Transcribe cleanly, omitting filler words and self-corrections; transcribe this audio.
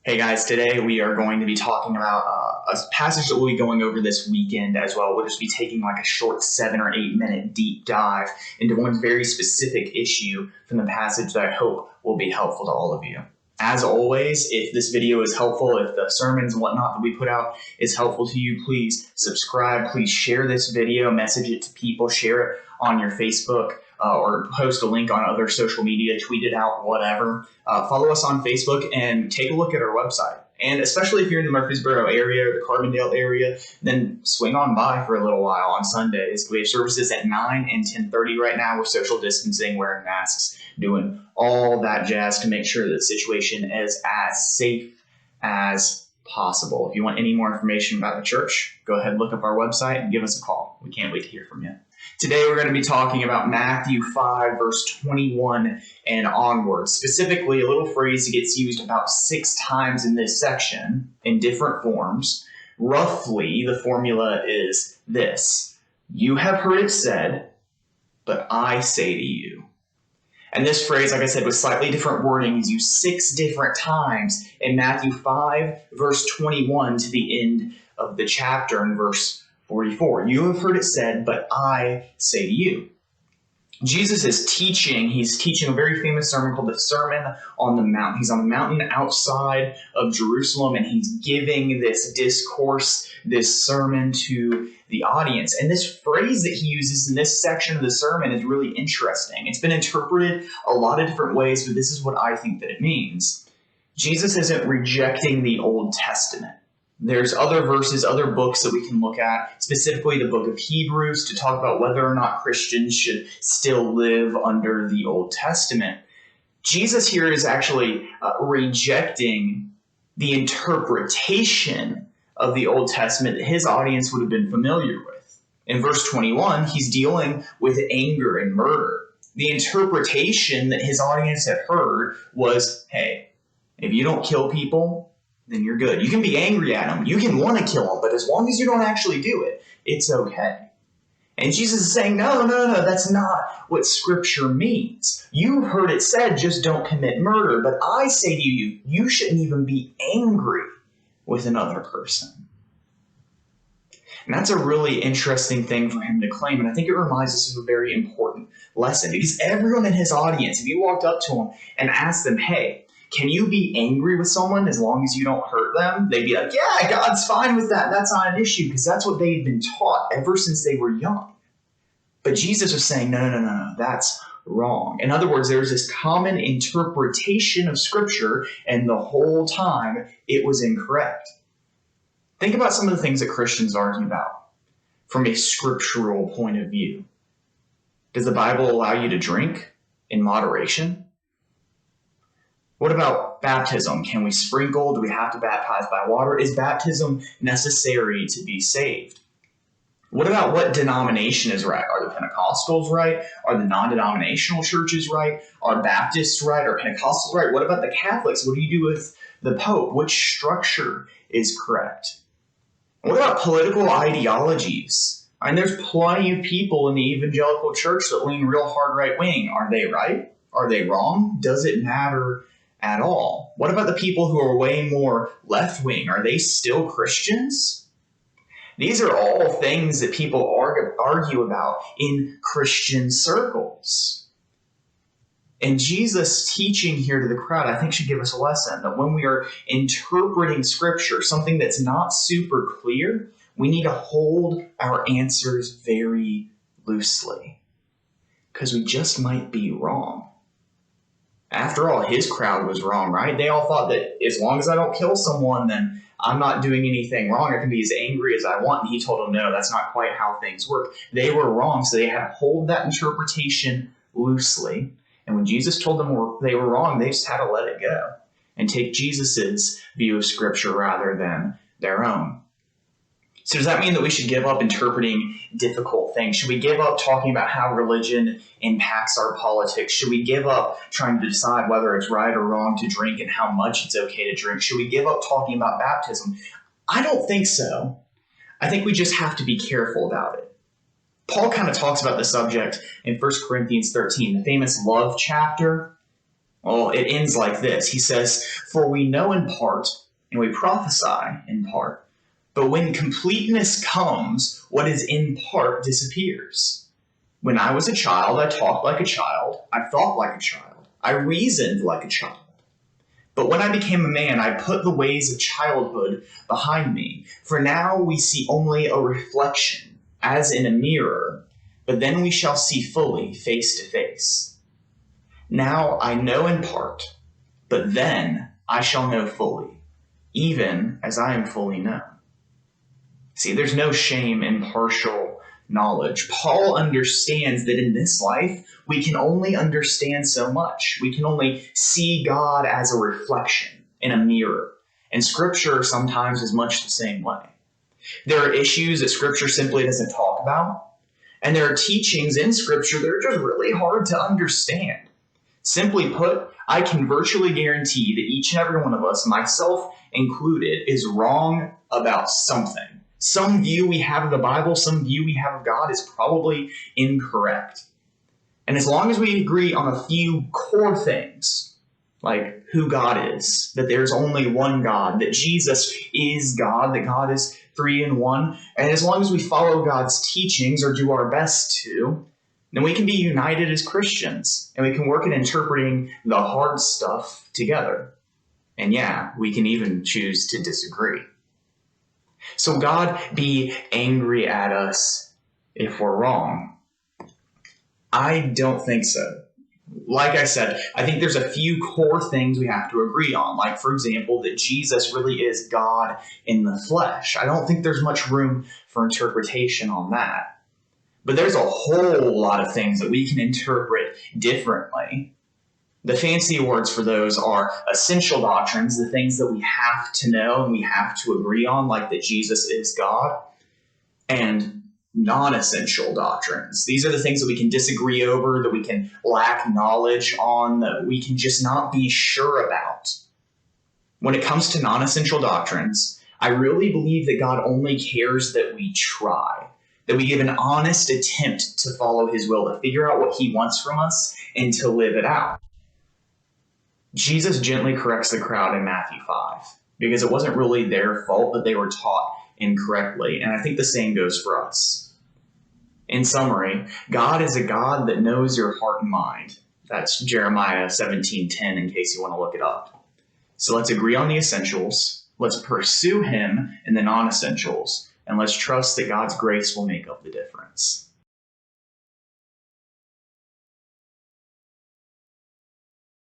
Hey guys, today we are going to be talking about a passage that we'll be going over this weekend as well. We'll just be taking like a short 7 or 8 minute deep dive into one very specific issue from the passage that I hope will be helpful to all of you. As always, if this video is helpful, if the sermons and whatnot that we put out is helpful to you, please subscribe, please share this video, message it to people, share it on your Facebook, or post a link on other social media, tweet it out, whatever. Follow us on Facebook and take a look at our website. And especially if you're in the Murfreesboro area or the Carbondale area, then swing on by for a little while on Sundays. We have services at 9 and 10:30 right now. We're social distancing, wearing masks, doing all that jazz to make sure that the situation is as safe as possible. If you want any more information about the church, go ahead and look up our website and give us a call. We can't wait to hear from you. Today we're going to be talking about Matthew 5, verse 21 and onwards. Specifically, a little phrase that gets used about 6 times in this section in different forms. Roughly, the formula is this: you have heard it said, but I say to you. And this phrase, like I said, with slightly different wording, is used 6 different times in Matthew 5, verse 21 to the end of the chapter in verse 44. You have heard it said, but I say to you. Jesus is teaching. He's teaching a very famous sermon called the Sermon on the Mount. He's on the mountain outside of Jerusalem, and he's giving this discourse, this sermon to the audience. And this phrase that he uses in this section of the sermon is really interesting. It's been interpreted a lot of different ways, but this is what I think that it means. Jesus isn't rejecting the Old Testament. There's other verses, other books that we can look at, specifically the book of Hebrews, to talk about whether or not Christians should still live under the Old Testament. Jesus here is actually rejecting the interpretation of the Old Testament that his audience would have been familiar with. In verse 21, he's dealing with anger and murder. The interpretation that his audience had heard was, hey, if you don't kill people, then you're good. You can be angry at them. You can want to kill them, but as long as you don't actually do it, it's okay. And Jesus is saying, no, that's not what Scripture means. You've heard it said, just don't commit murder. But I say to you, you shouldn't even be angry with another person. And that's a really interesting thing for him to claim. And I think it reminds us of a very important lesson. Because everyone in his audience, if you walked up to him and asked them, hey, can you be angry with someone as long as you don't hurt them? They'd be like, yeah, God's fine with that. That's not an issue, because that's what they've been taught ever since they were young. But Jesus was saying, no, that's wrong. In other words, there's this common interpretation of Scripture, and the whole time it was incorrect. Think about some of the things that Christians argue about from a scriptural point of view. Does the Bible allow you to drink in moderation? What about baptism? Can we sprinkle? Do we have to baptize by water? Is baptism necessary to be saved? What about what denomination is right? Are the Pentecostals right? Are the non-denominational churches right? Are Baptists right? Are Pentecostals right? What about the Catholics? What do you do with the Pope? Which structure is correct? What about political ideologies? I mean, there's plenty of people in the evangelical church that lean real hard right-wing. Are they right? Are they wrong? Does it matter at all? What about the people who are way more left-wing? Are they still Christians? These are all things that people argue about in Christian circles. And Jesus' teaching here to the crowd, I think, should give us a lesson that when we are interpreting Scripture, something that's not super clear, we need to hold our answers very loosely, because we just might be wrong. After all, his crowd was wrong, right? They all thought that as long as I don't kill someone, then I'm not doing anything wrong. I can be as angry as I want. And he told them, no, that's not quite how things work. They were wrong, so they had to hold that interpretation loosely. And when Jesus told them they were wrong, they just had to let it go and take Jesus's view of Scripture rather than their own. So does that mean that we should give up interpreting difficult things? Should we give up talking about how religion impacts our politics? Should we give up trying to decide whether it's right or wrong to drink and how much it's okay to drink? Should we give up talking about baptism? I don't think so. I think we just have to be careful about it. Paul kind of talks about the subject in 1 Corinthians 13, the famous love chapter. Well, it ends like this. He says, "For we know in part, and we prophesy in part. But when completeness comes, what is in part disappears. When I was a child, I talked like a child. I thought like a child. I reasoned like a child. But when I became a man, I put the ways of childhood behind me. For now we see only a reflection, as in a mirror, but then we shall see fully, face to face. Now I know in part, but then I shall know fully, even as I am fully known." See, there's no shame in partial knowledge. Paul understands that in this life, we can only understand so much. We can only see God as a reflection in a mirror. And Scripture sometimes is much the same way. There are issues that Scripture simply doesn't talk about. And there are teachings in Scripture that are just really hard to understand. Simply put, I can virtually guarantee that each and every one of us, myself included, is wrong about something. Some view we have of the Bible, some view we have of God is probably incorrect. And as long as we agree on a few core things, like who God is, that there's only one God, that Jesus is God, that God is three in one, and as long as we follow God's teachings or do our best to, then we can be united as Christians, and we can work at interpreting the hard stuff together. And yeah, we can even choose to disagree. So God be angry at us if we're wrong? I don't think so. Like I said, I think there's a few core things we have to agree on. Like, for example, that Jesus really is God in the flesh. I don't think there's much room for interpretation on that. But there's a whole lot of things that we can interpret differently. The fancy words for those are essential doctrines, the things that we have to know and we have to agree on, like that Jesus is God, and non-essential doctrines. These are the things that we can disagree over, that we can lack knowledge on, that we can just not be sure about. When it comes to non-essential doctrines, I really believe that God only cares that we try, that we give an honest attempt to follow his will, to figure out what he wants from us, and to live it out. Jesus gently corrects the crowd in Matthew 5 because it wasn't really their fault that they were taught incorrectly. And I think the same goes for us. In summary, God is a God that knows your heart and mind. That's Jeremiah 17:10 in case you want to look it up. So let's agree on the essentials. Let's pursue him in the non-essentials. And let's trust that God's grace will make up the difference.